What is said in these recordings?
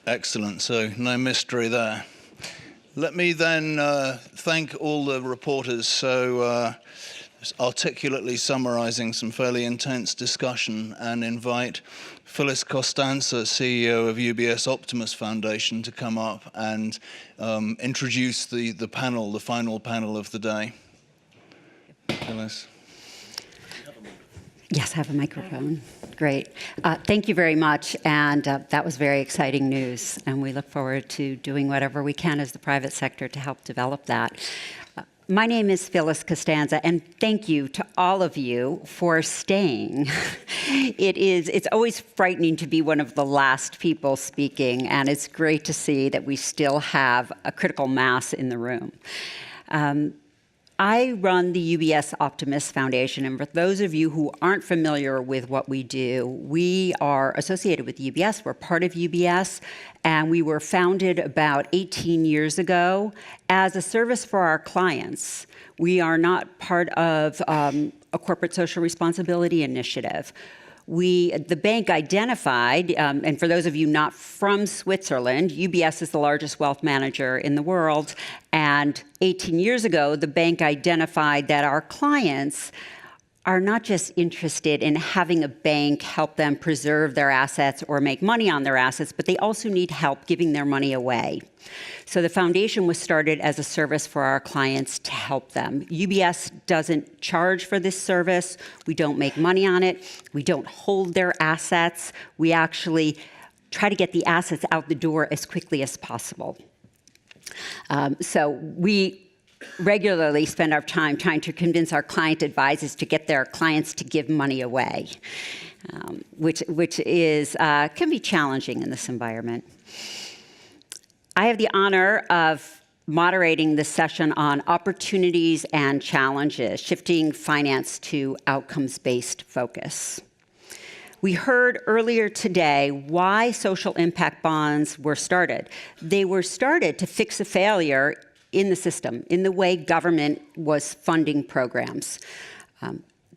Excellent, so no mystery there. Let me then thank all the reporters so articulately summarizing some fairly intense discussion, and invite Phyllis Costanza, CEO of UBS Optimus Foundation, to come up and introduce the panel, the final panel of the day. Phyllis. Yes, I have a microphone. Great. Thank you very much. And that was very exciting news. And we look forward to doing whatever we can as the private sector to help develop that. My name is Phyllis Costanza, and thank you to all of you for staying. It's always frightening to be one of the last people speaking, and it's great to see that we still have a critical mass in the room. I run the UBS Optimus Foundation, and for those of you who aren't familiar with what we do, we are associated with UBS. We're part of UBS, and we were founded about 18 years ago as a service for our clients. We are not part of a corporate social responsibility initiative. The bank identified, and for those of you not from Switzerland, UBS is the largest wealth manager in the world, and 18 years ago, the bank identified that our clients are not just interested in having a bank help them preserve their assets or make money on their assets, but they also need help giving their money away. So the foundation was started as a service for our clients to help them. UBS doesn't charge for this service. We don't make money on it. We don't hold their assets. We actually try to get the assets out the door as quickly as possible. So we regularly spend our time trying to convince our client advisors to get their clients to give money away, which is can be challenging in this environment. I have the honor of moderating this session on opportunities and challenges, shifting finance to outcomes-based focus. We heard earlier today why social impact bonds were started. They were started to fix a failure in the system, in the way government was funding programs.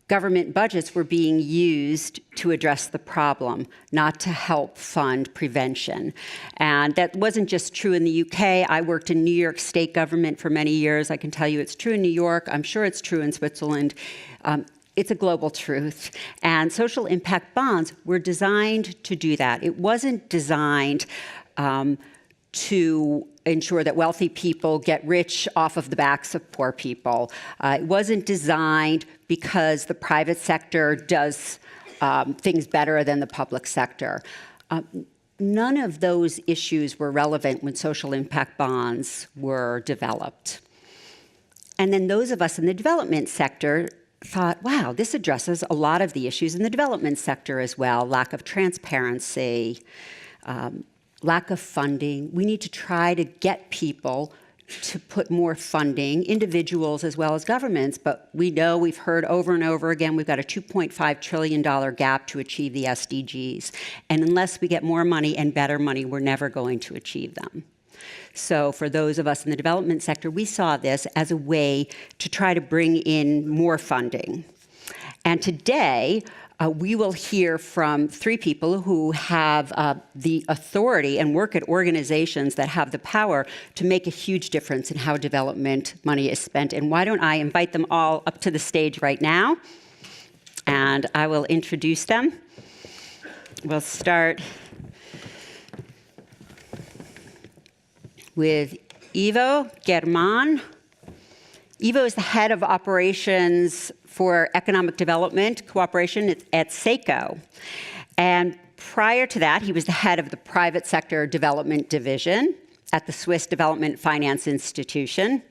Government budgets were being used to address the problem, not to help fund prevention. And that wasn't just true in the UK. I worked in New York state government for many years. I can tell you it's true in New York. I'm sure it's true in Switzerland. It's a global truth. And social impact bonds were designed to do that. It wasn't designed to ensure that wealthy people get rich off of the backs of poor people. It wasn't designed because the private sector does things better than the public sector. None of those issues were relevant when social impact bonds were developed. And then those of us in the development sector thought, wow, this addresses a lot of the issues in the development sector as well: lack of transparency, lack of funding. We need to try to get people to put more funding, individuals as well as governments, but we know, we've heard over and over again, we've got a $2.5 trillion gap to achieve the SDGs. And unless we get more money and better money, we're never going to achieve them. So for those of us in the development sector, we saw this as a way to try to bring in more funding. And today, we will hear from three people who have the authority and work at organizations that have the power to make a huge difference in how development money is spent. And why don't I invite them all up to the stage right now, and I will introduce them. We'll start with Ivo Germann. Ivo is the head of operations for economic development cooperation at SECO. And prior to that, he was the head of the private sector development division at the Swiss Development Finance Institution.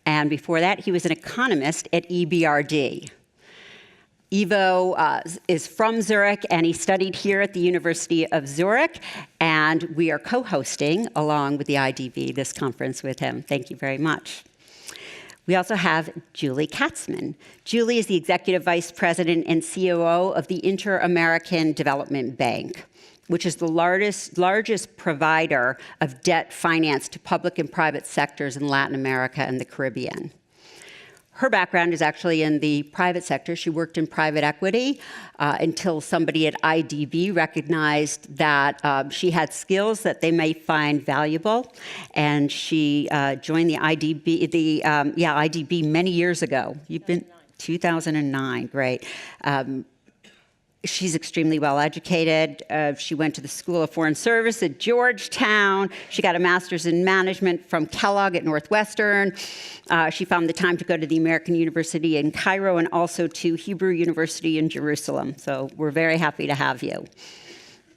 And before that, he was an economist at EBRD. Ivo is from Zurich, and he studied here at the University of Zurich. And we are co-hosting, along with the IDB, this conference with him. Thank you very much. We also have Julie Katzman. Julie is the Executive Vice President and COO of the Inter-American Development Bank, which is the largest provider of debt finance to public and private sectors in Latin America and the Caribbean. Her background is actually in the private sector. She worked in private equity until somebody at IDB recognized that she had skills that they may find valuable, and she joined the IDB many years ago. You've been 2009, great. She's extremely well educated. She went to the School of Foreign Service at Georgetown. She got a master's in management from Kellogg at Northwestern. She found the time to go to the American University in Cairo and also to Hebrew University in Jerusalem. So we're very happy to have you.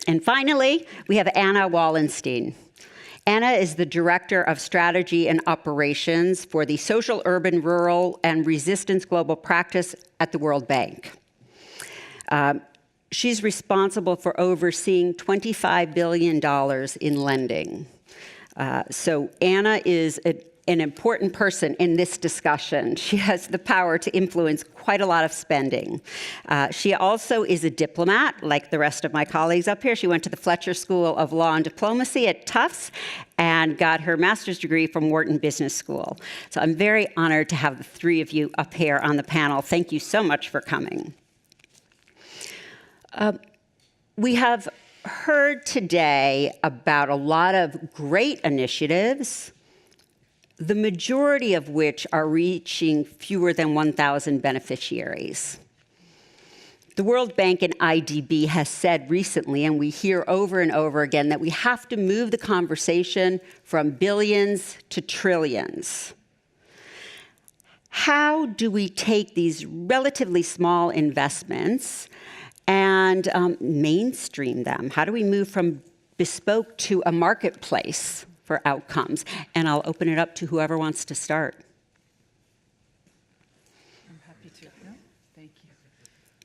And finally, we have Anna Wellenstein. Anna is the Director of Strategy and Operations for the Social, Urban, Rural, and Resistance Global Practice at the World Bank. She's responsible for overseeing $25 billion in lending. So Anna is an important person in this discussion. She has the power to influence quite a lot of spending. She also is a diplomat, like the rest of my colleagues up here. She went to the Fletcher School of Law and Diplomacy at Tufts and got her master's degree from Wharton Business School. So I'm very honored to have the three of you up here on the panel. Thank you so much for coming. We have heard today about a lot of great initiatives, the majority of which are reaching fewer than 1,000 beneficiaries. The World Bank and IDB has said recently, and we hear over and over again, that we have to move the conversation from billions to trillions. How do we take these relatively small investments and mainstream them? How do we move from bespoke to a marketplace for outcomes? And I'll open it up to whoever wants to start. I'm happy to. No? Thank you.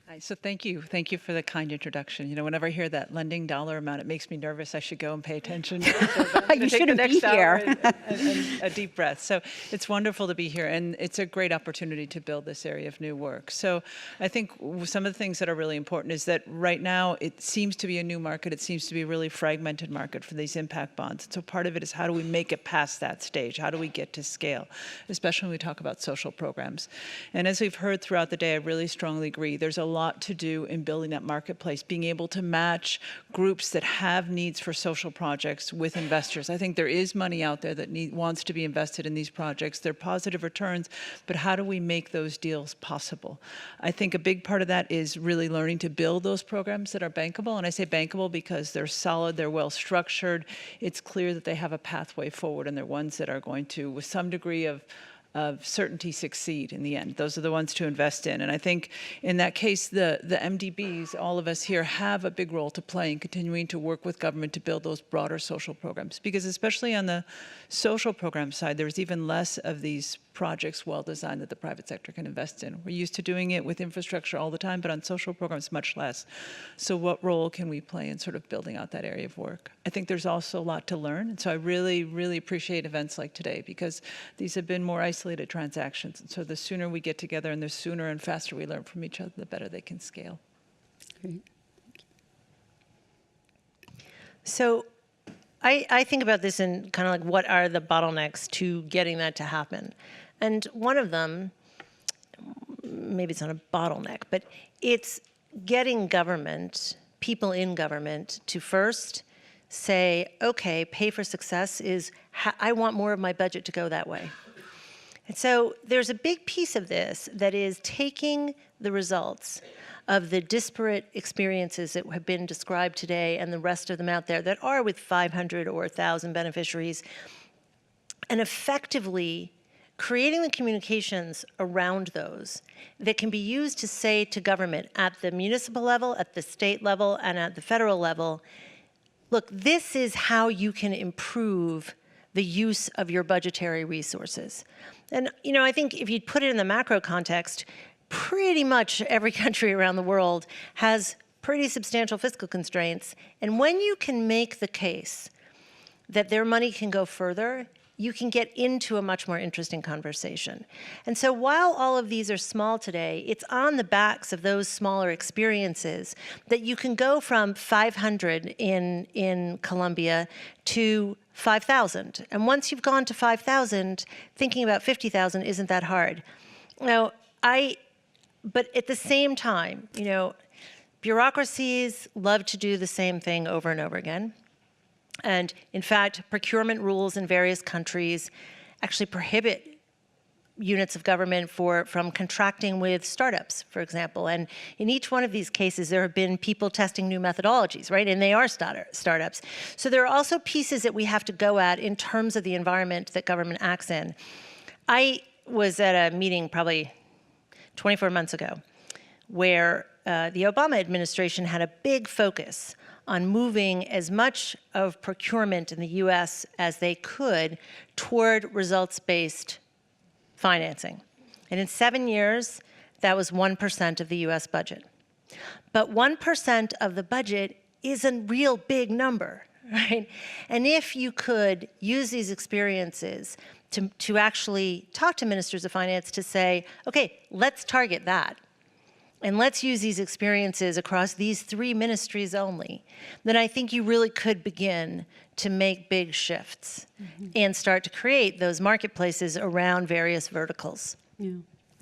Hi, so thank you. Thank you for the kind introduction. You know, whenever I hear that lending dollar amount, it makes me nervous. I should go and pay attention. You shouldn't be here. and a deep breath. So it's wonderful to be here, and it's a great opportunity to build this area of new work. So I think some of the things that are really important is that right now it seems to be a new market. It seems to be a really fragmented market for these impact bonds. So part of it is, how do we make it past that stage? How do we get to scale, especially when we talk about social programs? And as we've heard throughout the day, I really strongly agree. There's a lot to do in building that marketplace, being able to match groups that have needs for social projects with investors. I think there is money out there that wants to be invested in these projects. They're positive returns, but how do we make those deals possible? I think a big part of that is really learning to build those programs that are bankable. And I say bankable because they're solid, they're well structured. It's clear that they have a pathway forward, and they're ones that are going to, with some degree of certainty, succeed in the end. Those are the ones to invest in. And I think in that case, the MDBs, all of us here, have a big role to play in continuing to work with government to build those broader social programs. Because especially on the social program side, there's even less of these projects well designed that the private sector can invest in. We're used to doing it with infrastructure all the time, but on social programs, much less. So what role can we play in sort of building out that area of work? I think there's also a lot to learn. And so I really, really appreciate events like today, because these have been more isolated transactions. And so the sooner we get together and the sooner and faster we learn from each other, the better they can scale. Great. So I think about this in kind of like, what are the bottlenecks to getting that to happen? And one of them, maybe it's not a bottleneck, but it's getting government, people in government, to first say, okay, pay for success is, I want more of my budget to go that way. And so there's a big piece of this that is taking the results of the disparate experiences that have been described today and the rest of them out there that are with 500 or 1,000 beneficiaries, and effectively creating the communications around those that can be used to say to government at the municipal level, at the state level, and at the federal level, look, this is how you can improve the use of your budgetary resources. And you know, I think if you put it in the macro context, pretty much every country around the world has pretty substantial fiscal constraints. And when you can make the case that their money can go further, you can get into a much more interesting conversation. And so while all of these are small today, it's on the backs of those smaller experiences that you can go from 500 in Colombia to 5,000. And once you've gone to 5,000, thinking about 50,000 isn't that hard. Now, but at the same time, bureaucracies love to do the same thing over and over again. And in fact, procurement rules in various countries actually prohibit units of government from contracting with startups, for example. And in each one of these cases, there have been people testing new methodologies, right? And they are startups. So there are also pieces that we have to go at in terms of the environment that government acts in. I was at a meeting probably 24 months ago where the Obama administration had a big focus on moving as much of procurement in the US as they could toward results-based financing. And in 7 years, that was 1% of the US budget. But 1% of the budget is a real big number, right? And if you could use these experiences to actually talk to ministers of finance to say, okay, let's target that. And let's use these experiences across these 3 ministries only, then I think you really could begin to make big shifts and start to create those marketplaces around various verticals. Yeah.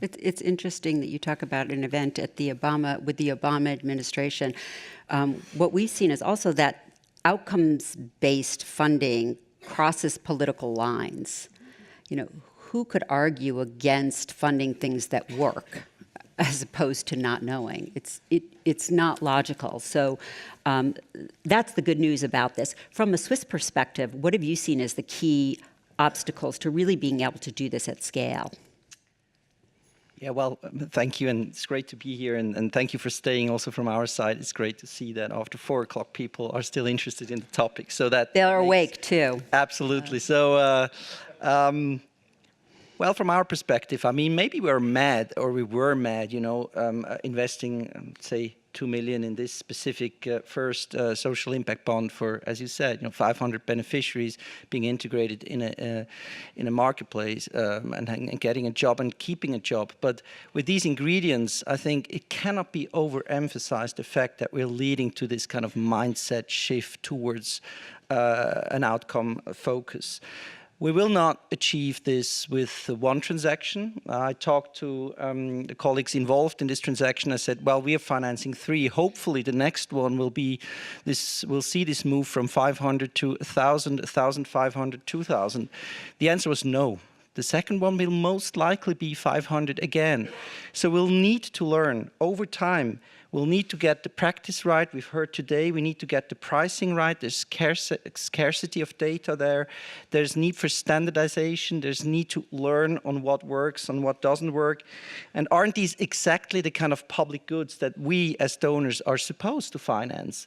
It's interesting that you talk about an event at with the Obama administration. What we've seen is also that outcomes-based funding crosses political lines. Who could argue against funding things that work as opposed to not knowing? It's not logical. So that's the good news about this. From a Swiss perspective, what have you seen as the key obstacles to really being able to do this at scale? Yeah, well, thank you, and it's great to be here, and thank you for staying also from our side. It's great to see that after 4 o'clock people are still interested in the topic. So that they're awake too. Absolutely. So, well, from our perspective, I mean, maybe we were mad, investing, say, 2 million in this specific first social impact bond for, as you said, 500 beneficiaries being integrated in a marketplace and getting a job and keeping a job. But with these ingredients, I think it cannot be overemphasized the fact that we're leading to this kind of mindset shift towards an outcome focus. We will not achieve this with one transaction. I talked to the colleagues involved in this transaction. I said, well, we are financing 3. Hopefully the next one will be this. We'll see this move from 500 to 1,000, 1,500, 2,000. The answer was no. The second one will most likely be 500 again. So we'll need to learn over time. We'll need to get the practice right. We've heard today we need to get the pricing right. There's scarcity of data there. There's need for standardization. There's need to learn on what works, on what doesn't work. And aren't these exactly the kind of public goods that we as donors are supposed to finance?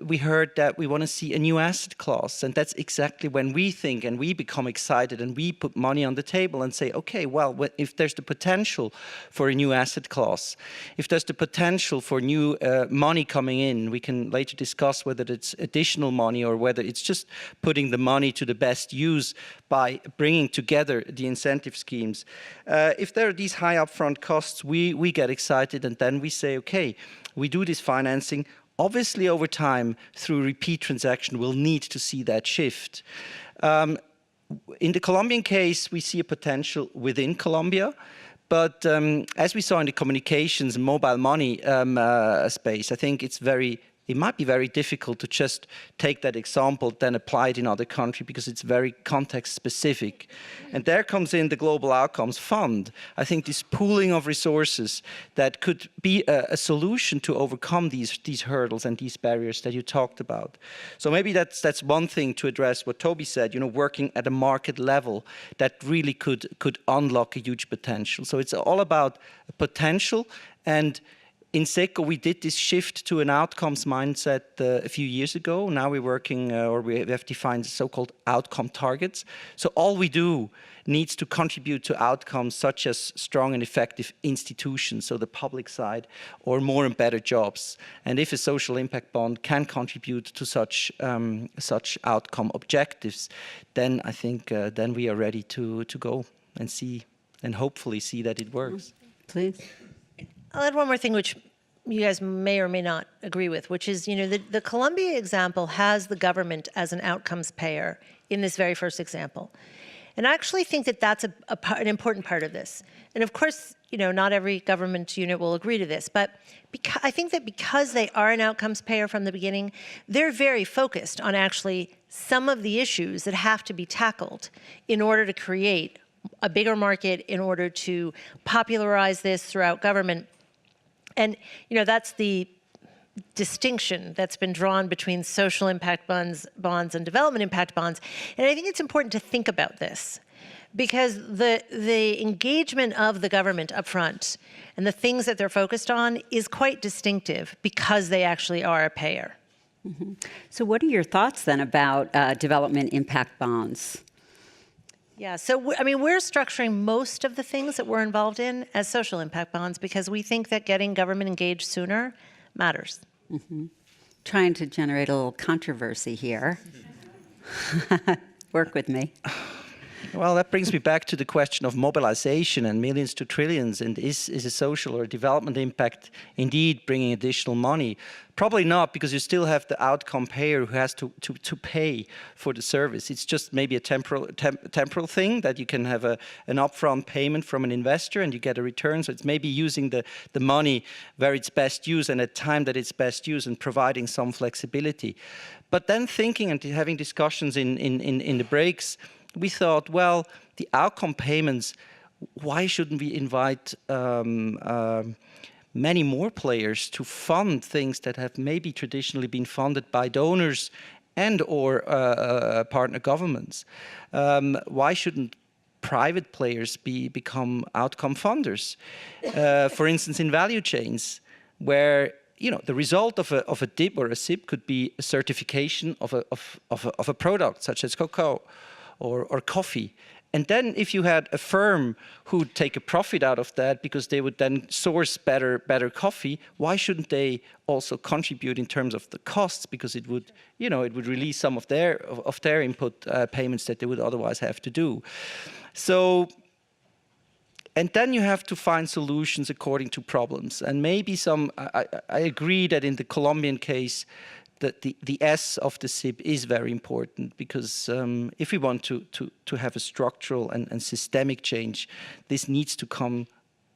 We heard that we want to see a new asset class. And that's exactly when we think and we become excited and we put money on the table and say, okay, well, if there's the potential for a new asset class, if there's the potential for new money coming in. We can later discuss whether it's additional money or whether it's just putting the money to the best use by bringing together the incentive schemes. If there are these high upfront costs, we get excited and then we say, okay, we do this financing. Obviously, over time, through repeat transaction, we'll need to see that shift. In the Colombian case, we see a potential within Colombia. But as we saw in the communications and mobile money space, I think it might be very difficult to just take that example, then apply it in other countries because it's very context specific. And there comes in the Global Outcomes Fund. I think this pooling of resources that could be a solution to overcome these hurdles and these barriers that you talked about. So maybe that's one thing to address what Toby said, working at a market level that really could unlock a huge potential. So it's all about potential. And in SECO, we did this shift to an outcomes mindset a few years ago. Now we're working, we have defined so-called outcome targets. So all we do needs to contribute to outcomes such as strong and effective institutions, so the public side, or more and better jobs. And if a social impact bond can contribute to such outcome objectives, then I think then we are ready to go and see, and hopefully see that it works. Please. I'll add one more thing, which you guys may or may not agree with, which is, the Colombia example has the government as an outcomes payer in this very first example. And I actually think that that's an important part of this. And of course, not every government unit will agree to this, but I think that because they are an outcomes payer from the beginning, they're very focused on actually some of the issues that have to be tackled in order to create a bigger market, in order to popularize this throughout government. And that's the distinction that's been drawn between social impact bonds and development impact bonds. And I think it's important to think about this, because the engagement of the government up front and the things that they're focused on is quite distinctive because they actually are a payer. Mm-hmm. So what are your thoughts then about development impact bonds? Yeah, so we're structuring most of the things that we're involved in as social impact bonds because we think that getting government engaged sooner matters. Mm-hmm. Trying to generate a little controversy here. Work with me. Well, that brings me back to the question of mobilization and millions to trillions. And is a social or development impact indeed bringing additional money? Probably not, because you still have the outcome payer who has to pay for the service. It's just maybe a temporal thing that you can have an upfront payment from an investor and you get a return. So it's maybe using the money where it's best used and at time that it's best used and providing some flexibility. But then thinking and having discussions in the breaks, we thought, well, the outcome payments, why shouldn't we invite many more players to fund things that have maybe traditionally been funded by donors and or partner governments? Why shouldn't private players become outcome funders? For instance, in value chains, where the result of a DIB or a SIB could be a certification of a product, such as cocoa or coffee. And then if you had a firm who would take a profit out of that because they would then source better coffee, why shouldn't they also contribute in terms of the costs? Because it would, it would release some of their input payments that they would otherwise have to do. So, and then you have to find solutions according to problems. And maybe I agree that in the Colombian case, that the S of the SIB is very important, because if we want to have a structural and systemic change, this needs to come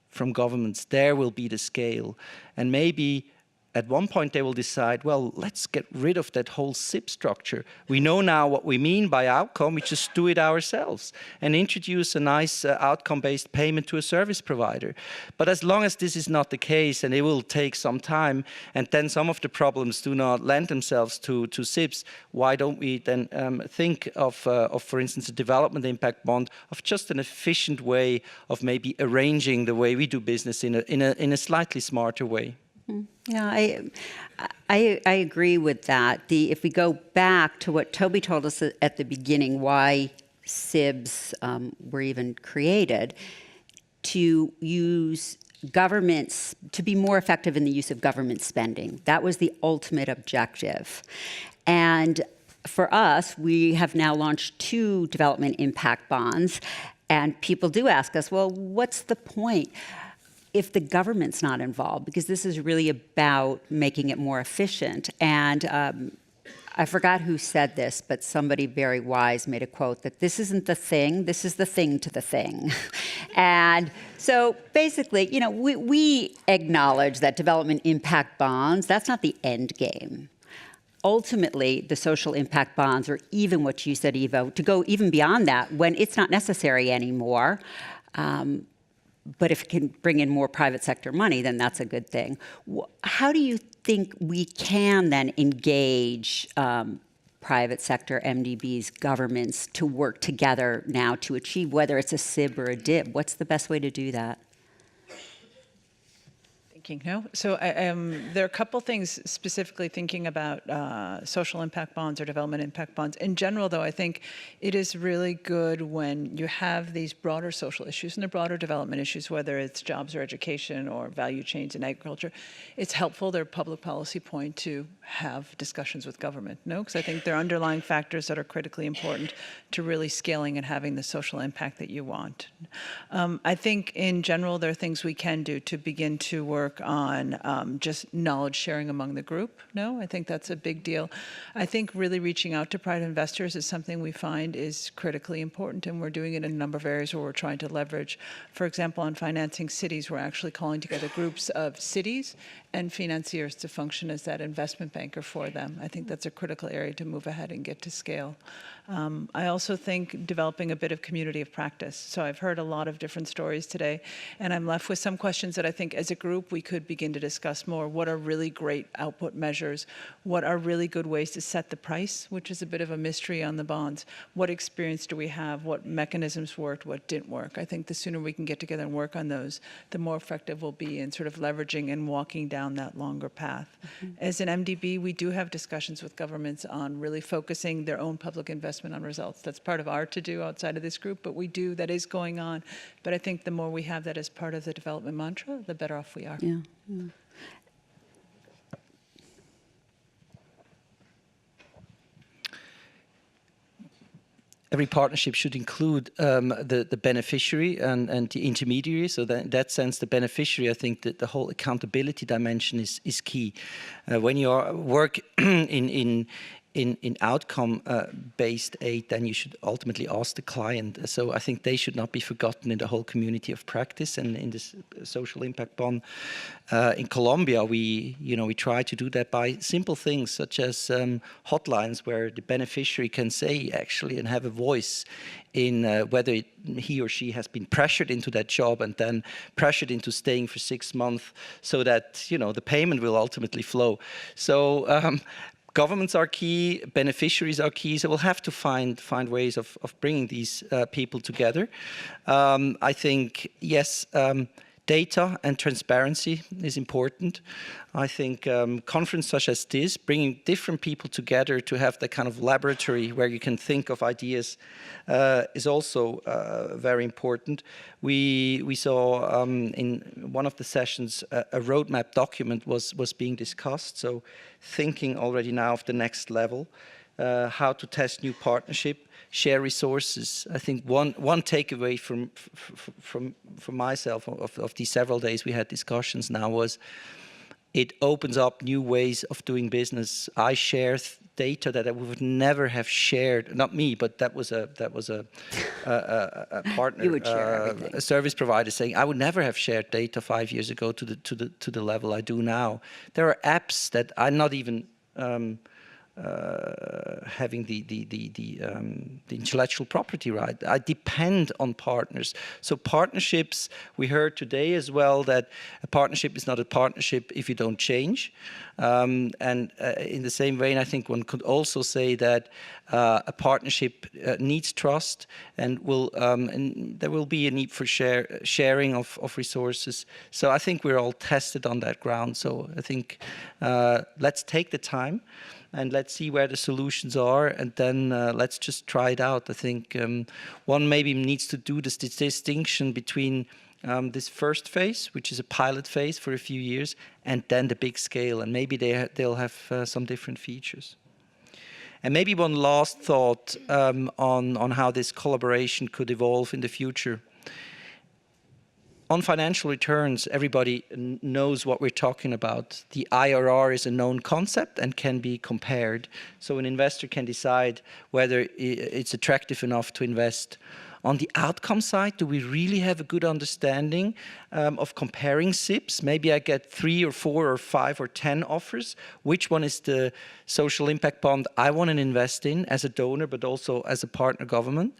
from governments. There will be the scale. And maybe at one point they will decide, well, let's get rid of that whole SIB structure. We know now what we mean by outcome. We just do it ourselves and introduce a nice outcome-based payment to a service provider. But as long as this is not the case, and it will take some time, and then some of the problems do not lend themselves to SIBs, why don't we then think of, for instance, a development impact bond, of just an efficient way of maybe arranging the way we do business in a slightly smarter way? Yeah, I agree with that. If we go back to what Toby told us at the beginning, why Sibs were even created, to use governments, to be more effective in the use of government spending. That was the ultimate objective. And for us, we have now launched 2 development impact bonds, and people do ask us, well, what's the point if the government's not involved? Because this is really about making it more efficient. And I forgot who said this, but somebody very wise made a quote that this isn't the thing, this is the thing to the thing. And so basically, we acknowledge that development impact bonds, that's not the end game. Ultimately, the social impact bonds, or even what you said, Ivo, to go even beyond that, when it's not necessary anymore, but if it can bring in more private sector money, then that's a good thing. How do you think we can then engage private sector, MDBs, governments to work together now to achieve, whether it's a SIB or a DIB? What's the best way to do that? No? So there are a couple things specifically thinking about social impact bonds or development impact bonds. In general, though, I think it is really good when you have these broader social issues and the broader development issues, whether it's jobs or education or value chains in agriculture. It's helpful, they're a public policy point, to have discussions with government, no? Because I think there are underlying factors that are critically important to really scaling and having the social impact that you want. I think in general, there are things we can do to begin to work on just knowledge sharing among the group, no? I think that's a big deal. I think really reaching out to private investors is something we find is critically important, and we're doing it in a number of areas where we're trying to leverage. For example, on financing cities, we're actually calling together groups of cities and financiers to function as that investment banker for them. I think that's a critical area to move ahead and get to scale. I also think developing a bit of community of practice. So I've heard a lot of different stories today, and I'm left with some questions that I think as a group we could begin to discuss more. What are really great output measures? What are really good ways to set the price, which is a bit of a mystery on the bonds? What experience do we have? What mechanisms worked? What didn't work? I think the sooner we can get together and work on those, the more effective we'll be in sort of leveraging and walking down that longer path. As an MDB, we do have discussions with governments on really focusing their own public investment on results. That's part of our to-do outside of this group, but we do, that is going on. But I think the more we have that as part of the development mantra, the better off we are. Yeah. Yeah. Every partnership should include the beneficiary and the intermediary. So that in that sense, the beneficiary, I think that the whole accountability dimension is key. When you work in outcome-based aid, then you should ultimately ask the client. So I think they should not be forgotten in the whole community of practice and in this social impact bond. In Colombia, we try to do that by simple things such as hotlines where the beneficiary can say actually and have a voice in whether he or she has been pressured into that job and then pressured into staying for 6 months so that the payment will ultimately flow. So. Governments are key, beneficiaries are key, so we'll have to find ways of bringing these people together. I think, yes, data and transparency is important. I think conference such as this, bringing different people together to have that kind of laboratory where you can think of ideas is also very important. We saw in one of the sessions a roadmap document was being discussed, so thinking already now of the next level, how to test new partnership, share resources. I think one takeaway from myself of these several days we had discussions now was it opens up new ways of doing business. I share data that I would never have shared. Not me, but that was a partner, you would share everything. A service provider saying I would never have shared data 5 years ago to the level I do now. There are apps that I'm not even having the intellectual property right. I depend on partners. So partnerships, we heard today as well that a partnership is not a partnership if you don't change. And in the same vein, I think one could also say that a partnership needs trust and there will be a need for sharing of resources. So I think we're all tested on that ground. So I think let's take the time and let's see where the solutions are, and then let's just try it out. I think one maybe needs to do this distinction between this first phase, which is a pilot phase for a few years, and then the big scale, and maybe they'll have some different features. And maybe one last thought on how this collaboration could evolve in the future. On financial returns, everybody knows what we're talking about. The IRR is a known concept and can be compared. So an investor can decide whether it's attractive enough to invest. On the outcome side, do we really have a good understanding of comparing Sibs? Maybe I get 3 or 4 or 5 or 10 offers. Which one is the social impact bond I want to invest in as a donor, but also as a partner government?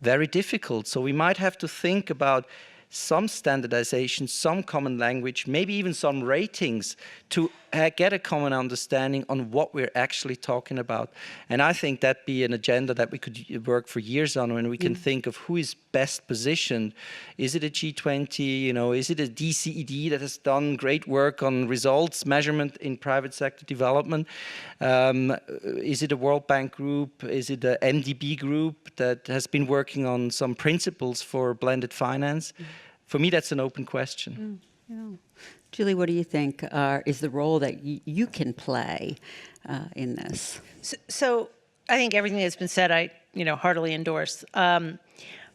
Very difficult. So we might have to think about some standardization, some common language, maybe even some ratings to get a common understanding on what we're actually talking about. And I think that'd be an agenda that we could work for years on when we can think of who is best positioned. Is it a G20? Is it a DCED that has done great work on results measurement in private sector development? Is it a World Bank group? Is it a MDB group that has been working on some principles for blended finance? For me, that's an open question. Yeah. Julie, what do you think is the role that you can play in this? So I think everything that's been said, I heartily endorse.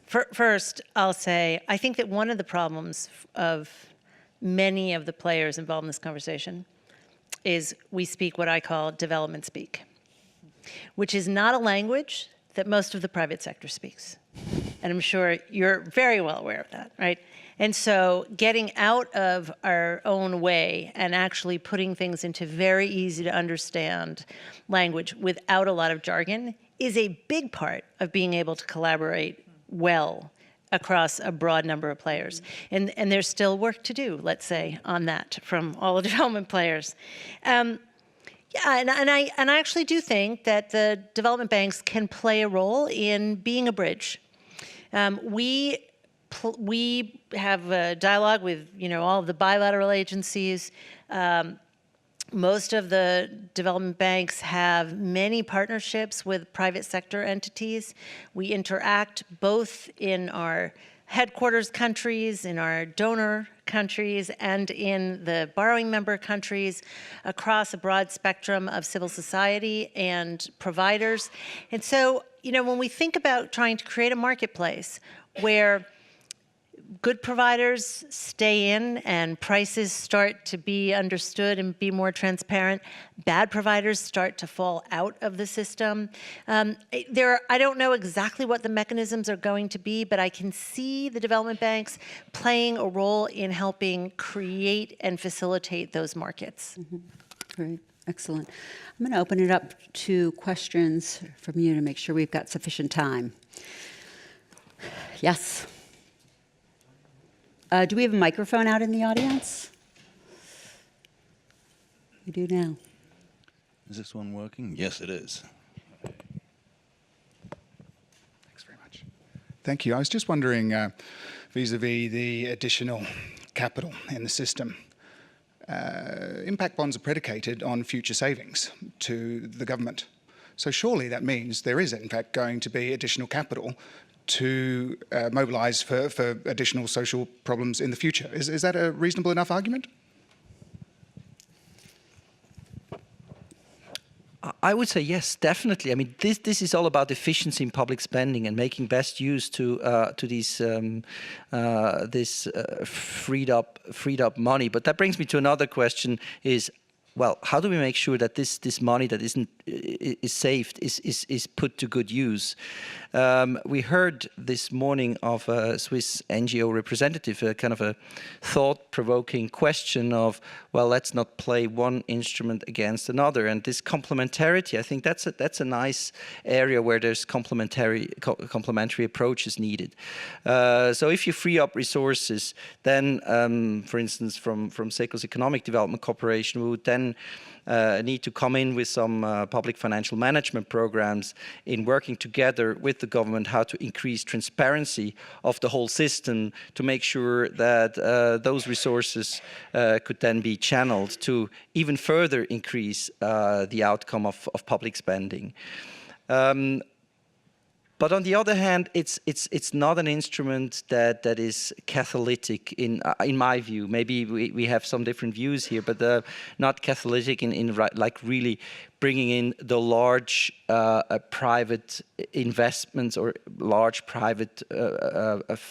First, I'll say I think that one of the problems of many of the players involved in this conversation is we speak what I call development speak, which is not a language that most of the private sector speaks. And I'm sure you're very well aware of that, right? And so getting out of our own way and actually putting things into very easy to understand language without a lot of jargon is a big part of being able to collaborate well across a broad number of players. And there's still work to do, let's say, on that from all the development players. Yeah, and I actually do think that the development banks can play a role in being a bridge. We have a dialogue with all of the bilateral agencies. Most of the development banks have many partnerships with private sector entities. We interact both in our headquarters countries, in our donor countries, and in the borrowing member countries across a broad spectrum of civil society and providers. And so, when we think about trying to create a marketplace where good providers stay in and prices start to be understood and be more transparent, bad providers start to fall out of the system. I don't know exactly what the mechanisms are going to be, but I can see the development banks playing a role in helping create and facilitate those markets. Mm-hmm. Great, excellent. I'm going to open it up to questions from you to make sure we've got sufficient time. Yes. Do we have a microphone out in the audience? We do now. Is this one working? Yes, it is. Thanks very much. Thank you. I was just wondering, vis-a-vis the additional capital in the system, impact bonds are predicated on future savings to the government. So surely that means there is, in fact, going to be additional capital to mobilise for additional social problems in the future. Is that a reasonable enough argument? I would say yes, definitely. I mean, this is all about efficiency in public spending and making best use to these this freed up money. But that brings me to another question: is, well, how do we make sure that this money that is saved is put to good use? We heard this morning of a Swiss NGO representative, a kind of a thought-provoking question of, well, let's not play one instrument against another. And this complementarity, I think that's a nice area where there's complementary approaches needed. So if you free up resources, then, for instance, from SECO's Economic Development Corporation, we would then need to come in with some public financial management programs in working together with the government how to increase transparency of the whole system to make sure that those resources could then be channeled to even further increase the outcome of public spending. But on the other hand, it's not an instrument that is catalytic in my view. Maybe we have some different views here, but not catalytic in like really bringing in the large private investments or large private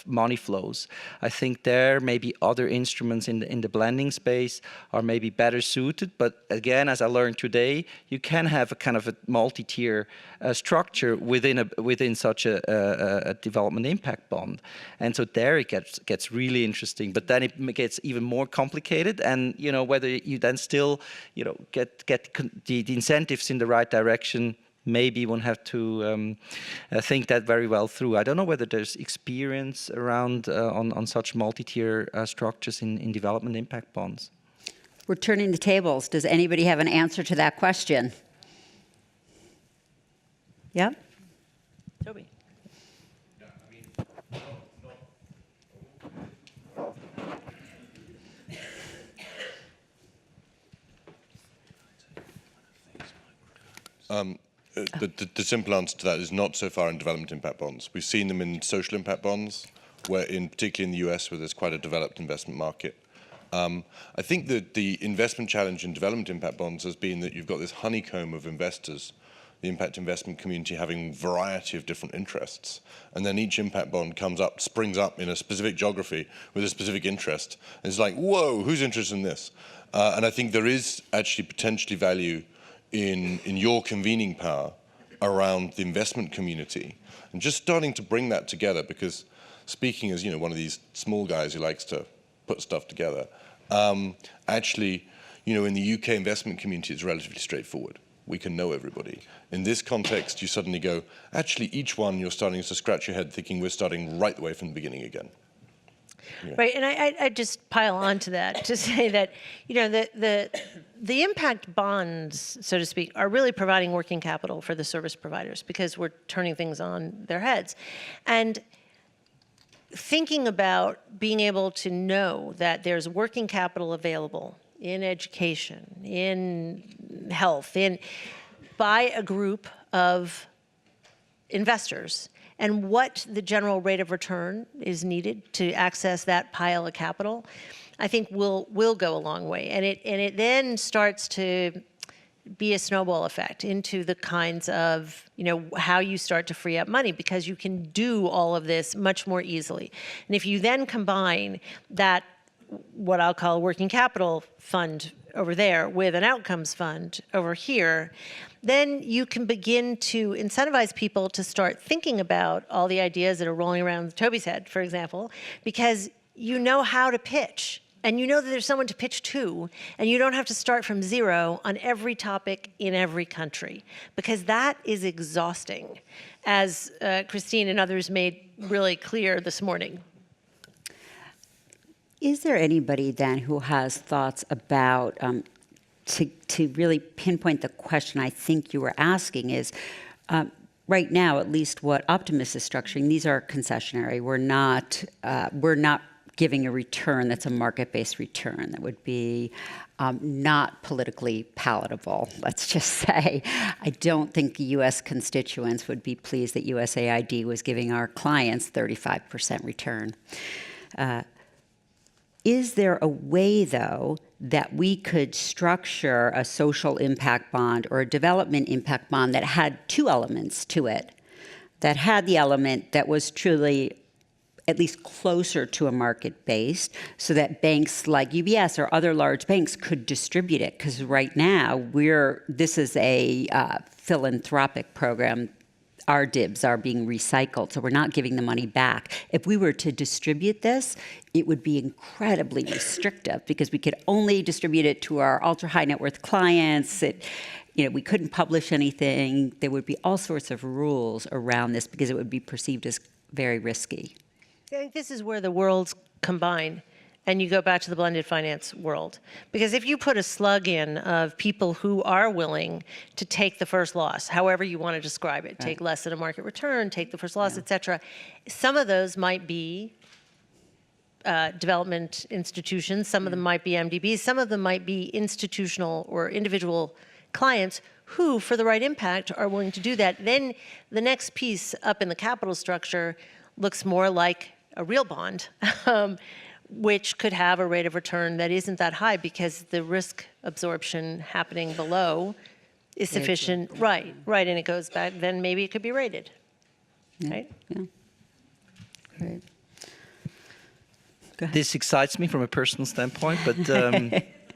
money flows. I think there may be other instruments in the blending space are maybe better suited. But again, as I learned today, you can have a kind of a multi-tier structure within such a development impact bond. And so there it gets really interesting. But then it gets even more complicated. And whether you then still get the incentives in the right direction, maybe one have to think that very well through. I don't know whether there's experience around on such multi-tier structures in development impact bonds. We're turning the tables. Does anybody have an answer to that question? Yeah? Toby. The simple answer to that is not so far in development impact bonds. We've seen them in social impact bonds, particularly in the US, where there's quite a developed investment market. I think that the investment challenge in development impact bonds has been that you've got this honeycomb of investors, the impact investment community having a variety of different interests. And then each impact bond springs up in a specific geography with a specific interest. And it's like, whoa, who's interested in this? And I think there is actually potentially value in your convening power around the investment community. And just starting to bring that together, because speaking as, one of these small guys who likes to put stuff together, actually, in the UK investment community, it's relatively straightforward. We can know everybody. In this context, you suddenly go, actually, each one you're starting to scratch your head thinking we're starting right the way from the beginning again. Yeah. Right, and I just pile on to that to say that, the impact bonds, so to speak, are really providing working capital for the service providers because we're turning things on their heads. And thinking about being able to know that there's working capital available in education, in health, by a group of investors, and what the general rate of return is needed to access that pile of capital, I think will go a long way. And it then starts to be a snowball effect into the kinds of, how you start to free up money, because you can do all of this much more easily. And if you then combine that, what I'll call a working capital fund over there with an outcomes fund over here, then you can begin to incentivize people to start thinking about all the ideas that are rolling around Toby's head, for example, because you know how to pitch. And you know that there's someone to pitch to, and you don't have to start from zero on every topic in every country, because that is exhausting, as Christine and others made really clear this morning. Is there anybody then who has thoughts about, to really pinpoint the question I think you were asking is, right now, at least what Optimus is structuring, these are concessionary. We're not giving a return that's a market-based return that would be not politically palatable, let's just say. I don't think U.S. constituents would be pleased that USAID was giving our clients 35% return. Is there a way, though, that we could structure a social impact bond or a development impact bond that had two elements to it, that had the element that was truly at least closer to a market-based, so that banks like UBS or other large banks could distribute it? Because right now, this is a philanthropic program. Our DIBs are being recycled, so we're not giving the money back. If we were to distribute this, it would be incredibly restrictive, because we could only distribute it to our ultra-high net worth clients. We couldn't publish anything. There would be all sorts of rules around this because it would be perceived as very risky. I think this is where the worlds combine, and you go back to the blended finance world. Because if you put a slug in of people who are willing to take the first loss, however you want to describe it, take less than a market return, take the first loss, et cetera, some of those might be development institutions, some of them might be MDBs, some of them might be institutional or individual clients who, for the right impact, are willing to do that. Then the next piece up in the capital structure looks more like a real bond, which could have a rate of return that isn't that high because the risk absorption happening below is sufficient. Right, and it goes back, then maybe it could be rated, right? Yeah. Great. This excites me from a personal standpoint, but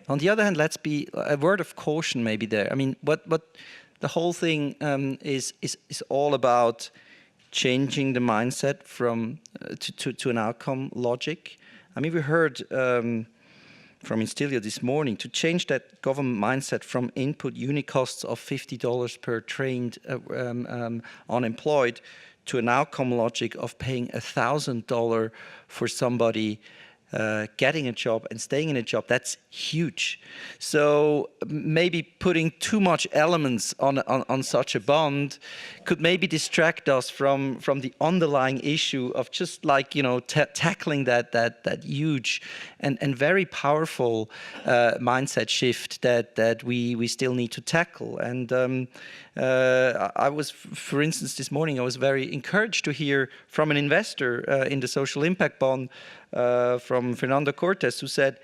on the other hand, let's be a word of caution maybe there. I mean, what the whole thing is all about changing the mindset from to an outcome logic. I mean, we heard from Instilio this morning to change that government mindset from input unit costs of $50 per trained unemployed to an outcome logic of paying $1,000 for somebody getting a job and staying in a job. That's huge. So maybe putting too much elements on such a bond could maybe distract us from the underlying issue of just like, tackling that huge and very powerful mindset shift that we still need to tackle. And I was, for instance, this morning, I was very encouraged to hear from an investor in the social impact bond from Fernando Cortes, who said,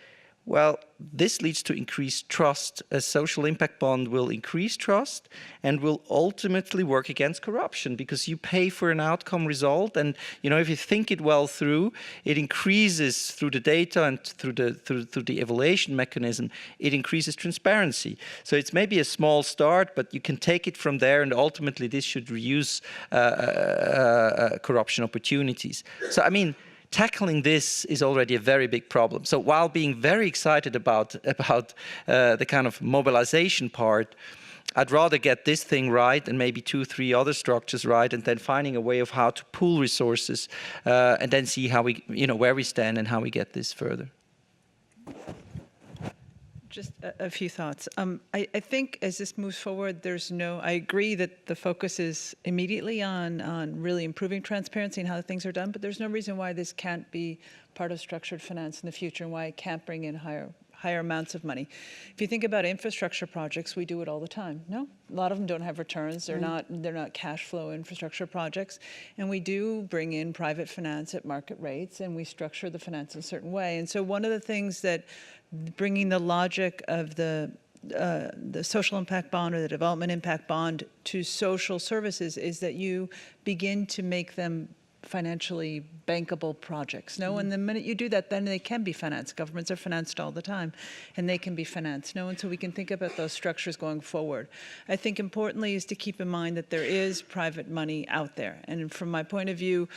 Well, this leads to increased trust. A social impact bond will increase trust and will ultimately work against corruption, because you pay for an outcome result, and if you think it well through, it increases through the data and through the evaluation mechanism. It increases transparency. So it's maybe a small start, but you can take it from there, and ultimately this should reduce corruption opportunities. So I mean, tackling this is already a very big problem. So while being very excited about the kind of mobilization part, I'd rather get this thing right and maybe 2, 3 other structures right, and then finding a way of how to pool resources, and then see how we, where we stand and how we get this further. Just a few thoughts. I think as this moves forward, I agree that the focus is immediately on really improving transparency and how things are done, but there's no reason why this can't be part of structured finance in the future, and why it can't bring in higher amounts of money. If you think about infrastructure projects, we do it all the time. No, a lot of them don't have returns. They're not cash flow infrastructure projects, and we do bring in private finance at market rates, and we structure the finance in a certain way. And so one of the things that bringing the logic of the social impact bond or the development impact bond to social services is that you begin to make them financially bankable projects. No, and the minute you do that, then they can be financed. Governments are financed all the time, and they can be financed. No, and so we can think about those structures going forward. I think importantly is to keep in mind that there is private money out there, and from my point of view,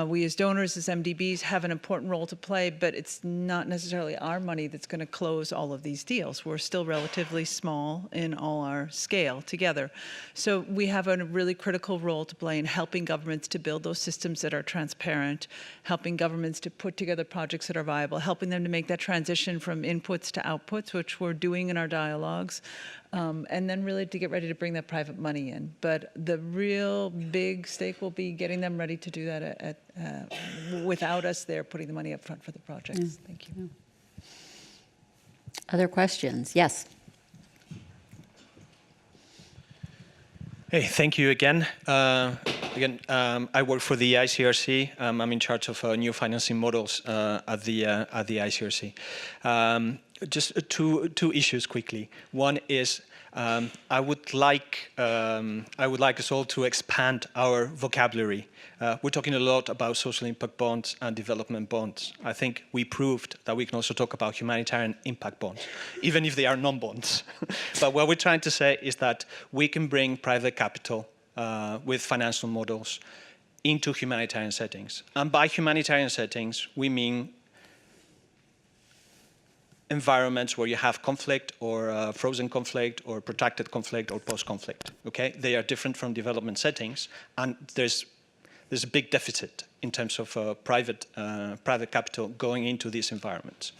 we as donors, as MDBs, have an important role to play, but it's not necessarily our money that's going to close all of these deals. We're still relatively small in all our scale together. So we have a really critical role to play in helping governments to build those systems that are transparent, helping governments to put together projects that are viable, helping them to make that transition from inputs to outputs, which we're doing in our dialogues, and then really to get ready to bring that private money in. But the real big stake will be getting them ready to do that without us there putting the money up front for the projects. Thank you. Other questions? Yes. Hey, thank you again. I work for the ICRC. I'm in charge of new financing models at the ICRC. Just two issues quickly. One is I would like us all to expand our vocabulary. We're talking a lot about social impact bonds and development bonds. I think we proved that we can also talk about humanitarian impact bonds, even if they are non-bonds. But what we're trying to say is that we can bring private capital with financial models into humanitarian settings. And by humanitarian settings, we mean environments where you have conflict or frozen conflict or protracted conflict or post-conflict. Okay, they are different from development settings, and there's a big deficit in terms of private capital going into these environments.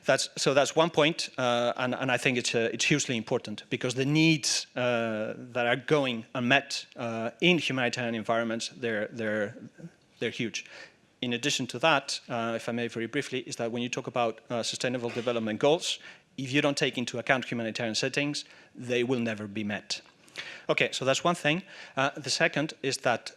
That's one point, and I think it's hugely important, because the needs that are going unmet in humanitarian environments, they're huge. In addition to that, if I may very briefly, is that when you talk about sustainable development goals, if you don't take into account humanitarian settings, they will never be met. Okay, so that's one thing. The second is that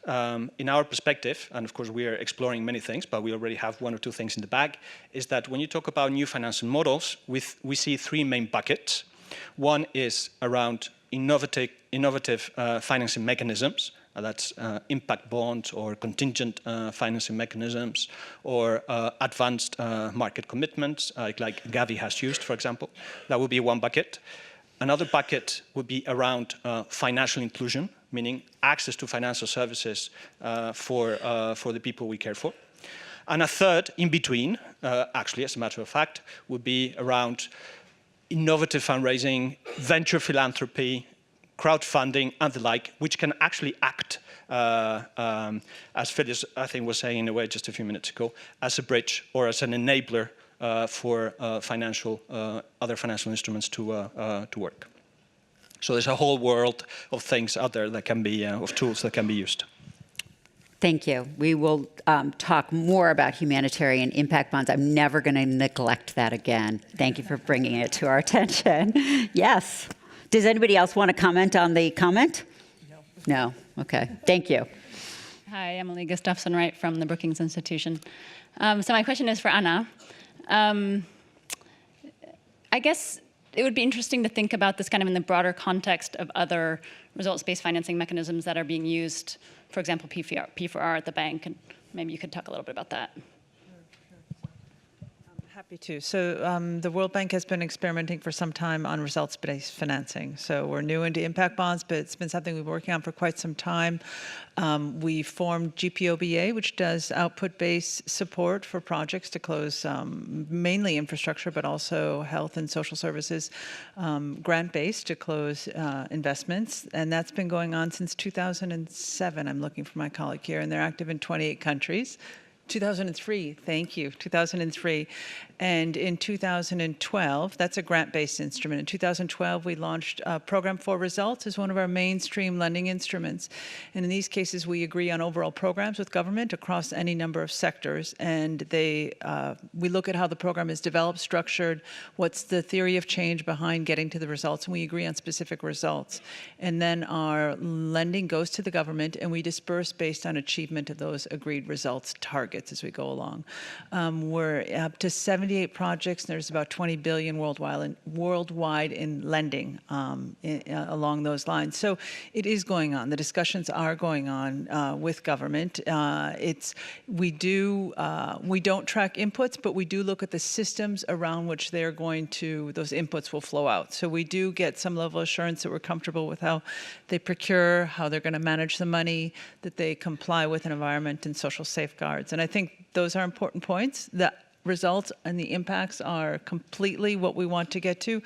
in our perspective, and of course we are exploring many things, but we already have 1 or 2 things in the bag, is that when you talk about new financing models, we see 3 main buckets. One is around innovative financing mechanisms. That's impact bonds or contingent financing mechanisms, or advanced market commitments, like Gavi has used, for example. That would be one bucket. Another bucket would be around financial inclusion, meaning access to financial services for the people we care for. And a third, in between, actually, as a matter of fact, would be around innovative fundraising, venture philanthropy, crowdfunding, and the like, which can actually act, as Phyllis, I think, was saying in a way just a few minutes ago, as a bridge or as an enabler for other financial instruments to work. So there's a whole world of things out there that can be, of tools that can be used. Thank you. We will talk more about humanitarian impact bonds. I'm never going to neglect that again. Thank you for bringing it to our attention. Yes. Does anybody else want to comment on the comment? No. Okay. Thank you. Hi, Emily Gustafson-Wright from the Brookings Institution. So my question is for Anna. I guess it would be interesting to think about this kind of in the broader context of other results-based financing mechanisms that are being used, for example, P4R at the bank, and maybe you could talk a little bit about that. Happy to. So the World Bank has been experimenting for some time on results-based financing. So we're new into impact bonds, but it's been something we've been working on for quite some time. We formed GPOBA, which does output-based support for projects to close mainly infrastructure, but also health and social services, grant-based to close investments. And that's been going on since 2007. I'm looking for my colleague here, and they're active in 28 countries. 2003, thank you, 2003. And in 2012, that's a grant-based instrument. In 2012, we launched Program for Results as one of our mainstream lending instruments. And in these cases, we agree on overall programs with government across any number of sectors. And we look at how the program is developed, structured, what's the theory of change behind getting to the results, and we agree on specific results. And then our lending goes to the government, and we disperse based on achievement of those agreed results targets as we go along. We're up to 78 projects, and there's about 20 billion worldwide in lending along those lines. So it is going on. The discussions are going on with government. We don't track inputs, but we do look at the systems around which those inputs will flow out. So we do get some level of assurance that we're comfortable with how they procure, how they're going to manage the money, that they comply with an environment and social safeguards. And I think those are important points. The results and the impacts are completely what we want to get to,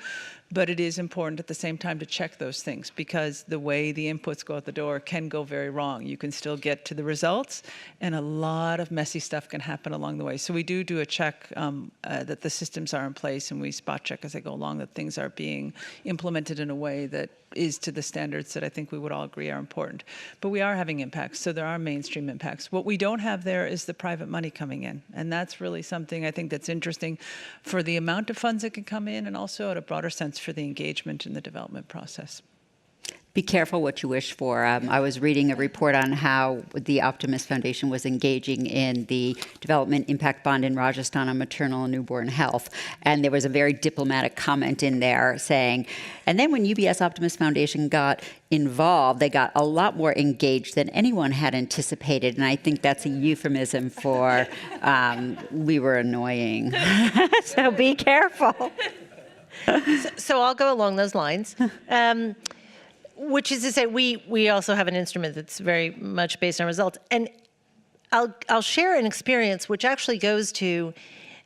but it is important at the same time to check those things, because the way the inputs go out the door can go very wrong. You can still get to the results, and a lot of messy stuff can happen along the way. So we do a check that the systems are in place, and we spot check as they go along that things are being implemented in a way that is to the standards that I think we would all agree are important. But we are having impacts, so there are mainstream impacts. What we don't have there is the private money coming in, and that's really something I think that's interesting for the amount of funds that can come in, and also at a broader sense for the engagement in the development process. Be careful what you wish for. I was reading a report on how the Optimus Foundation was engaging in the development impact bond in Rajasthan on maternal and newborn health. And there was a very diplomatic comment in there saying, and then when UBS Optimus Foundation got involved, they got a lot more engaged than anyone had anticipated. And I think that's a euphemism for we were annoying. So be careful. So I'll go along those lines. Which is to say, we also have an instrument that's very much based on results. And I'll share an experience which actually goes to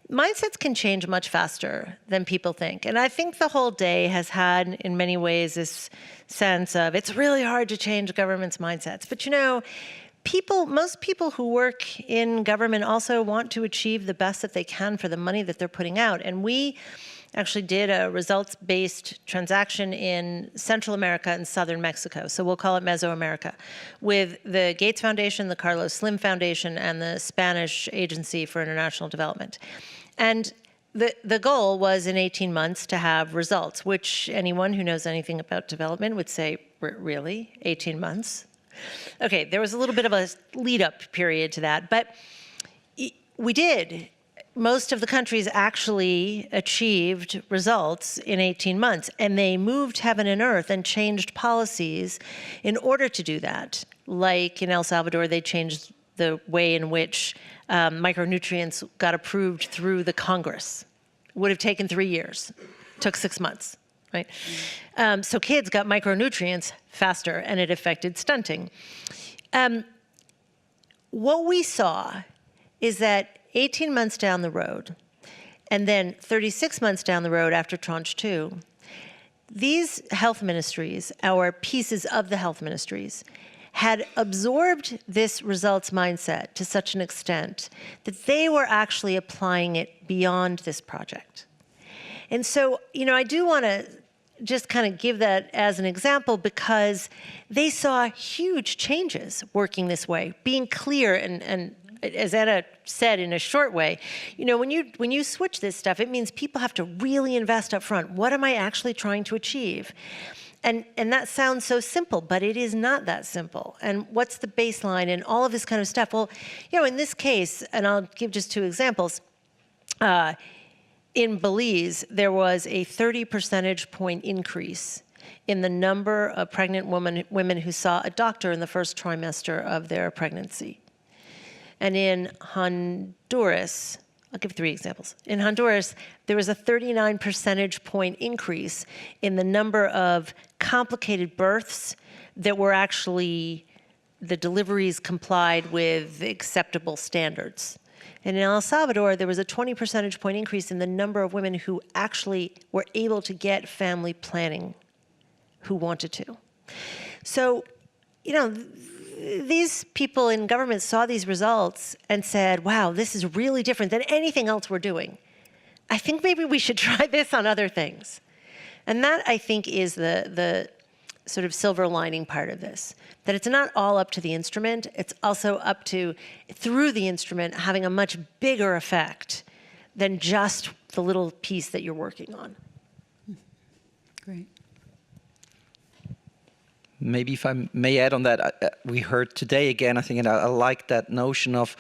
mindsets can change much faster than people think. And I think the whole day has had, in many ways, this sense of it's really hard to change government's mindsets. But most people who work in government also want to achieve the best that they can for the money that they're putting out. And we actually did a results-based transaction in Central America and Southern Mexico, so we'll call it Mesoamerica, with the Gates Foundation, the Carlos Slim Foundation, and the Spanish Agency for International Development. And the goal was in 18 months to have results, which anyone who knows anything about development would say, really, 18 months? Okay, there was a little bit of a lead-up period to that, but we did. Most of the countries actually achieved results in 18 months, and they moved heaven and earth and changed policies in order to do that. Like in El Salvador, they changed the way in which micronutrients got approved through the Congress. It would have taken 3 years. It took 6 months, right? So kids got micronutrients faster, and it affected stunting. What we saw is that 18 months down the road, and then 36 months down the road after Tranche 2, these health ministries, our pieces of the health ministries, had absorbed this results mindset to such an extent that they were actually applying it beyond this project. And so, I do want to just kind of give that as an example, because they saw huge changes working this way, being clear and as Anna said in a short way, when you switch this stuff, it means people have to really invest up front. What am I actually trying to achieve? And that sounds so simple, but it is not that simple. And what's the baseline and all of this kind of stuff? Well, in this case, and I'll give just 2 examples, in Belize, there was a 30 percentage point increase in the number of pregnant women who saw a doctor in the first trimester of their pregnancy. And in Honduras, I'll give 3 examples. In Honduras, there was a 39 percentage point increase in the number of complicated births that were actually, the deliveries complied with acceptable standards. And in El Salvador, there was a 20 percentage point increase in the number of women who actually were able to get family planning, who wanted to. So, you know, these people in government saw these results and said, wow, this is really different than anything else we're doing. I think maybe we should try this on other things. And that, I think, is the sort of silver lining part of this, that it's not all up to the instrument, it's also up to, through the instrument, having a much bigger effect than just the little piece that you're working on. Great. Maybe if I may add on that, we heard today again, I think, and I like that notion of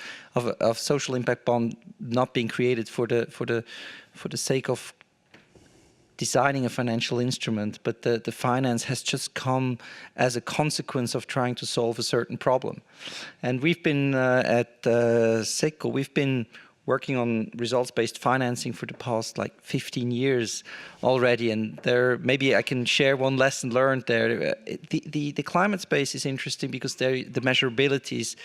social impact bond not being created for the sake of designing a financial instrument, but the finance has just come as a consequence of trying to solve a certain problem. And we've been at SECO, we've been working on results-based financing for the past like 15 years already, and there maybe I can share one lesson learned there. The climate space is interesting because the measurability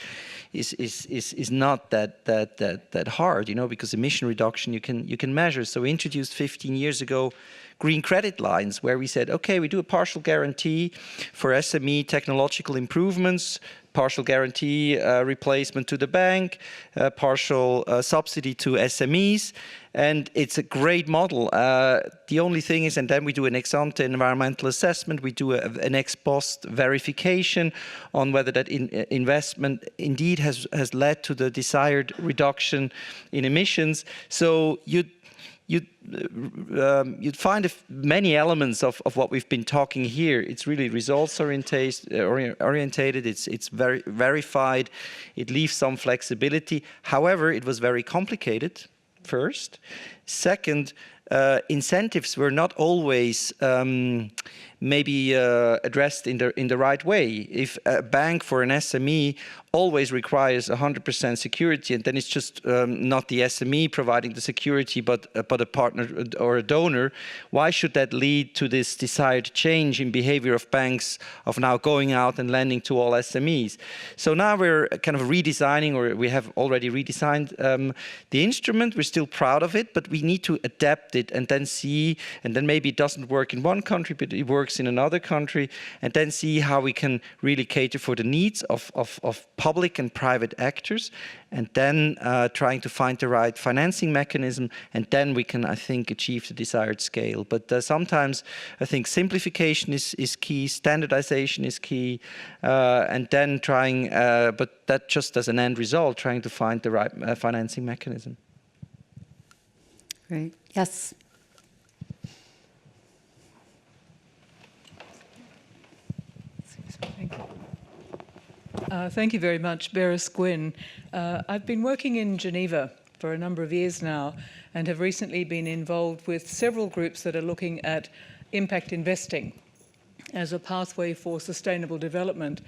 is not that hard, you know, because emission reduction you can measure. So we introduced 15 years ago green credit lines, where we said, okay, we do a partial guarantee for SME technological improvements, partial guarantee replacement to the bank, partial subsidy to SMEs, and it's a great model. The only thing is, and then we do an ex ante environmental assessment, we do an ex post verification on whether that investment indeed has led to the desired reduction in emissions. So you'd find many elements of what we've been talking here. It's really results orientated. It's very verified. It leaves some flexibility. However, it was very complicated. First, second, incentives were not always maybe addressed in the right way. If a bank for an SME always requires 100% security, and then it's just not the SME providing the security, but a partner or a donor, why should that lead to this desired change in behavior of banks of now going out and lending to all SMEs? So now we're kind of redesigning, or we have already redesigned the instrument. We're still proud of it, but we need to adapt it and then see, and then maybe it doesn't work in one country, but it works in another country, and then see how we can really cater for the needs of public and private actors, and then trying to find the right financing mechanism, and then we can, I think, achieve the desired scale. But sometimes I think simplification is key, standardization is key, and then trying, but that just as an end result, trying to find the right financing mechanism. Great. Yes. Thank you. Thank you very much, Beres Gwyn. I've been working in Geneva for a number of years now and have recently been involved with several groups that are looking at impact investing as a pathway for sustainable development.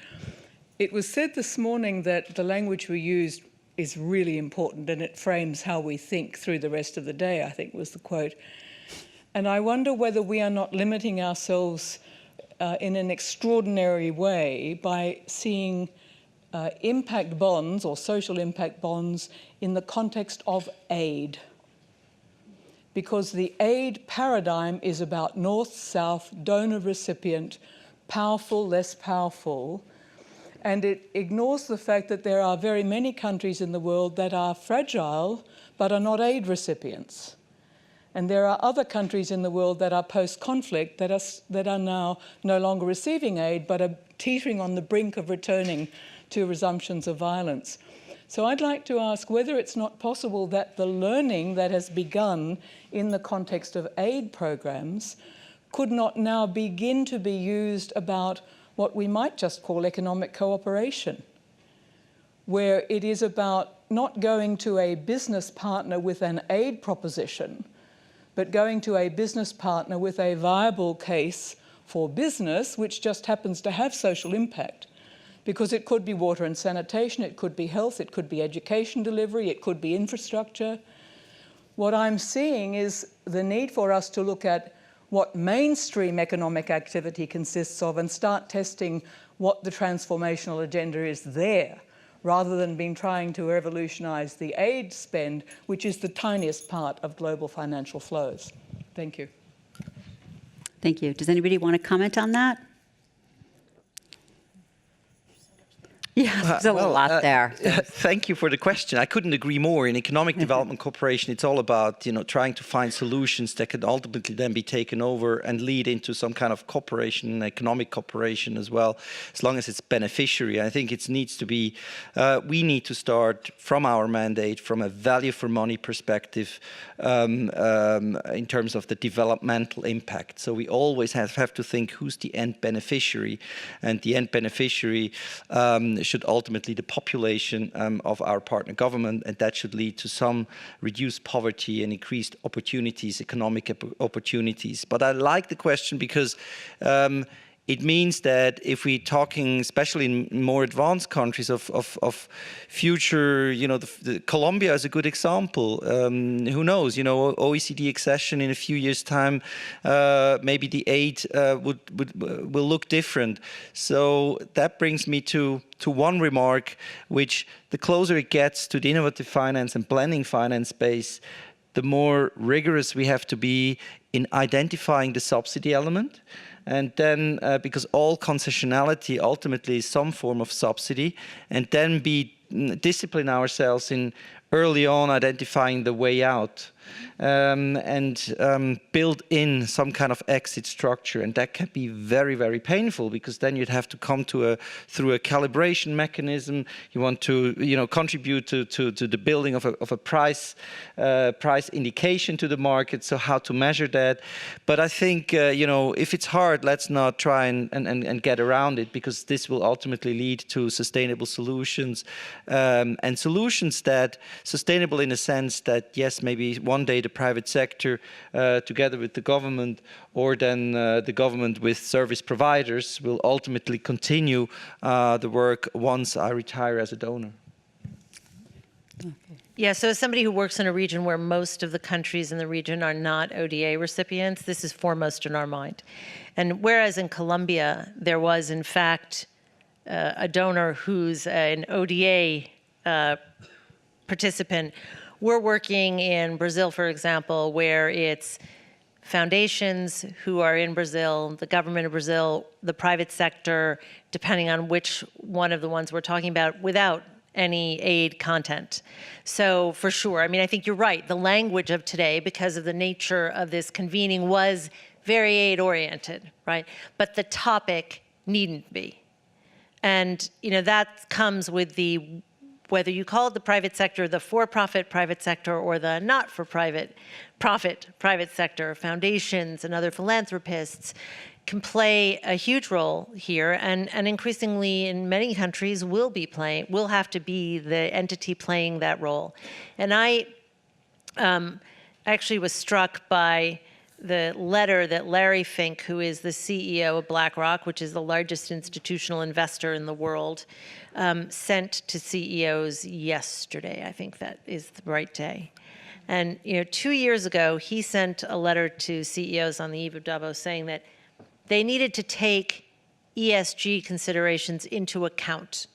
It was said this morning that the language we used is really important and it frames how we think through the rest of the day, I think was the quote. And I wonder whether we are not limiting ourselves in an extraordinary way by seeing impact bonds or social impact bonds in the context of aid. Because the aid paradigm is about north-south, donor-recipient, powerful, less powerful, and it ignores the fact that there are very many countries in the world that are fragile but are not aid recipients. And there are other countries in the world that are post-conflict that are now no longer receiving aid but are teetering on the brink of returning to resumptions of violence. So I'd like to ask whether it's not possible that the learning that has begun in the context of aid programs could not now begin to be used about what we might just call economic cooperation, where it is about not going to a business partner with an aid proposition, but going to a business partner with a viable case for business, which just happens to have social impact. Because it could be water and sanitation, it could be health, it could be education delivery, it could be infrastructure. What I'm seeing is the need for us to look at what mainstream economic activity consists of and start testing what the transformational agenda is there, rather than trying to revolutionize the aid spend, which is the tiniest part of global financial flows. Thank you. Thank you. Does anybody want to comment on that? Yeah, there's a lot there. Thank you for the question. I couldn't agree more. In economic development cooperation, it's all about trying to find solutions that can ultimately then be taken over and lead into some kind of cooperation, economic cooperation as well, as long as it's beneficiary. I think it needs to be. We need to start from our mandate, from a value for money perspective, in terms of the developmental impact. So we always have to think who's the end beneficiary, and the end beneficiary should ultimately the population of our partner government, and that should lead to some reduced poverty and increased opportunities, economic opportunities. But I like the question because it means that if we're talking, especially in more advanced countries, of future, Colombia is a good example. Who knows? OECD accession in a few years' time, maybe the aid will look different. So that brings me to one remark, which the closer it gets to the innovative finance and blending finance space, the more rigorous we have to be in identifying the subsidy element. And then, because all concessionality ultimately is some form of subsidy, and then discipline ourselves in early on identifying the way out, and build in some kind of exit structure. And that can be very, very painful, because then you'd have to come through a calibration mechanism. You want to, contribute to the building of a price indication to the market. So how to measure that? But I think, if it's hard, let's not try and get around it, because this will ultimately lead to sustainable solutions, and solutions that sustainable in a sense that, yes, maybe one day the private sector, together with the government, or then the government with service providers, will ultimately continue the work once I retire as a donor. Yeah, so as somebody who works in a region where most of the countries in the region are not ODA recipients, this is foremost in our mind. And whereas in Colombia, there was, in fact, a donor who's an ODA participant, we're working in Brazil, for example, where it's foundations who are in Brazil, the government of Brazil, the private sector, depending on which one of the ones we're talking about, without any aid content. So for sure, I think you're right. The language of today, because of the nature of this convening, was very aid-oriented, right? But the topic needn't be. And that comes with whether you call it the private sector, the for-profit private sector, or the not-for-profit private sector, foundations and other philanthropists can play a huge role here, and increasingly in many countries will have to be the entity playing that role. And I actually was struck by the letter that Larry Fink, who is the CEO of BlackRock, which is the largest institutional investor in the world, sent to CEOs yesterday. I think that is the right day. And 2 years ago, he sent a letter to CEOs on the eve of Davos saying that they needed to take ESG considerations into account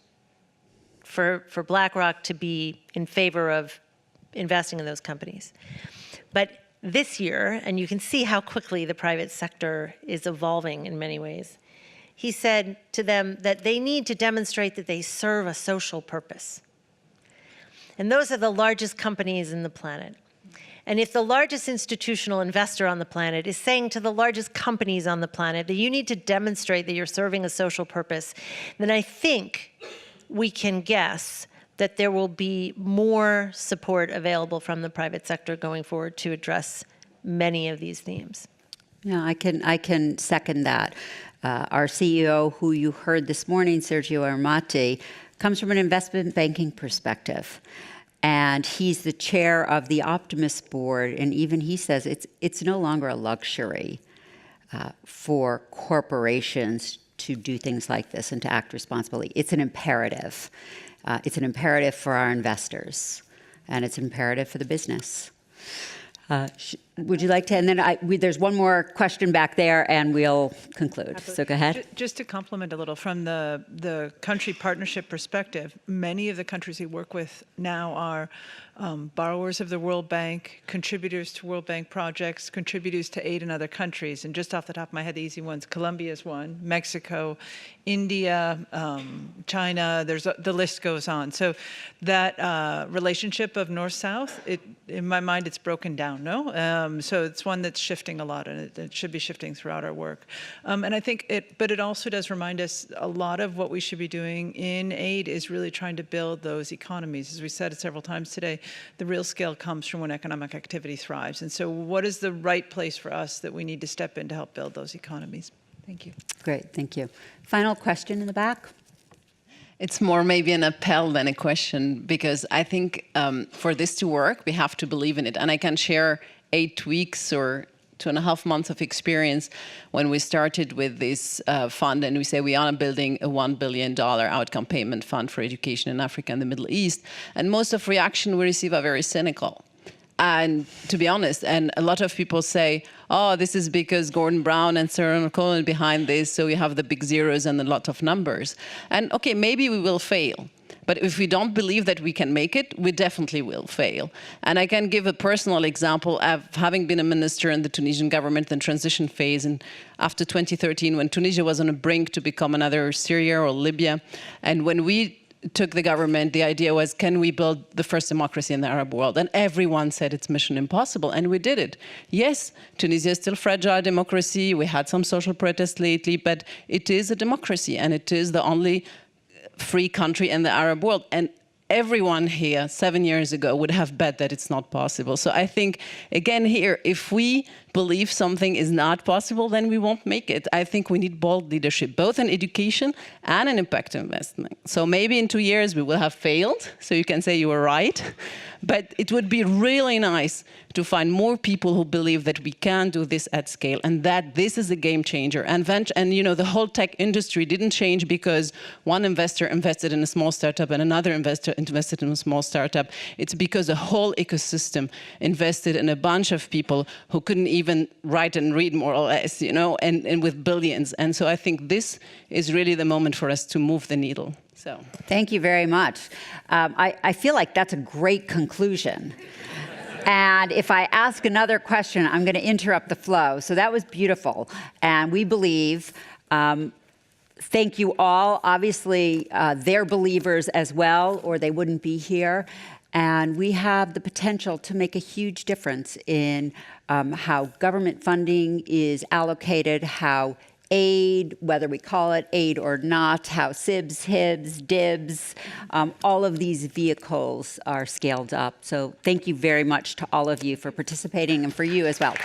for BlackRock to be in favor of investing in those companies. But this year, and you can see how quickly the private sector is evolving in many ways, he said to them that they need to demonstrate that they serve a social purpose. And those are the largest companies in the planet. And if the largest institutional investor on the planet is saying to the largest companies on the planet that you need to demonstrate that you're serving a social purpose, then I think we can guess that there will be more support available from the private sector going forward to address many of these themes. Yeah, I can second that. Our CEO, who you heard this morning, Sergio Armati, comes from an investment banking perspective. And he's the chair of the Optimus board, and even he says it's no longer a luxury for corporations to do things like this and to act responsibly. It's an imperative. It's an imperative for our investors, and it's imperative for the business. Would you like to? And then there's one more question back there, and we'll conclude. So go ahead. Just to complement a little from the country partnership perspective, many of the countries we work with now are borrowers of the World Bank, contributors to World Bank projects, contributors to aid in other countries. And just off the top of my head, the easy ones, Colombia is one, Mexico, India, China, the list goes on. So that relationship of North-South, in my mind, it's broken down, no? So it's one that's shifting a lot, and it should be shifting throughout our work. And I think but it also does remind us a lot of what we should be doing in aid is really trying to build those economies. As we said several times today, the real scale comes from when economic activity thrives. And so what is the right place for us that we need to step in to help build those economies? Thank you. Great, thank you. Final question in the back. It's more maybe an appel than a question, because I think for this to work, we have to believe in it. And I can share 8 weeks or 2.5 months of experience when we started with this fund, and we say we are building a $1 billion outcome payment fund for education in Africa and the Middle East. And most of reaction we receive are very cynical. And to be honest, and a lot of people say, oh, this is because Gordon Brown and Sarah Cohen behind this, so you have the big zeros and a lot of numbers. And okay, maybe we will fail. But if we don't believe that we can make it, we definitely will fail. And I can give a personal example of having been a minister in the Tunisian government in transition phase, and after 2013, when Tunisia was on a brink to become another Syria or Libya. And when we took the government, the idea was, can we build the first democracy in the Arab world? And everyone said it's mission impossible, and we did it. Yes, Tunisia is still fragile democracy. We had some social protests lately, but it is a democracy, and it is the only free country in the Arab world. And everyone here 7 years ago would have bet that it's not possible. So I think, again, here, if we believe something is not possible, then we won't make it. I think we need bold leadership, both in education and in impact investment. So maybe in 2 years we will have failed, so you can say you were right. But it would be really nice to find more people who believe that we can do this at scale, and that this is a game changer. And you know, the whole tech industry didn't change because one investor invested in a small startup and another investor invested in a small startup. It's because the whole ecosystem invested in a bunch of people who couldn't even write and read, more or less, you know, and with billions. And so I think this is really the moment for us to move the needle. So thank you very much. I feel like that's a great conclusion. And if I ask another question, I'm going to interrupt the flow. So that was beautiful. And we believe, thank you all. Obviously, they're believers as well, or they wouldn't be here. And we have the potential to make a huge difference in how government funding is allocated, how aid, whether we call it aid or not, how Sibs, HIBs, DIBs, all of these vehicles are scaled up. So thank you very much to all of you for participating, and for you as well.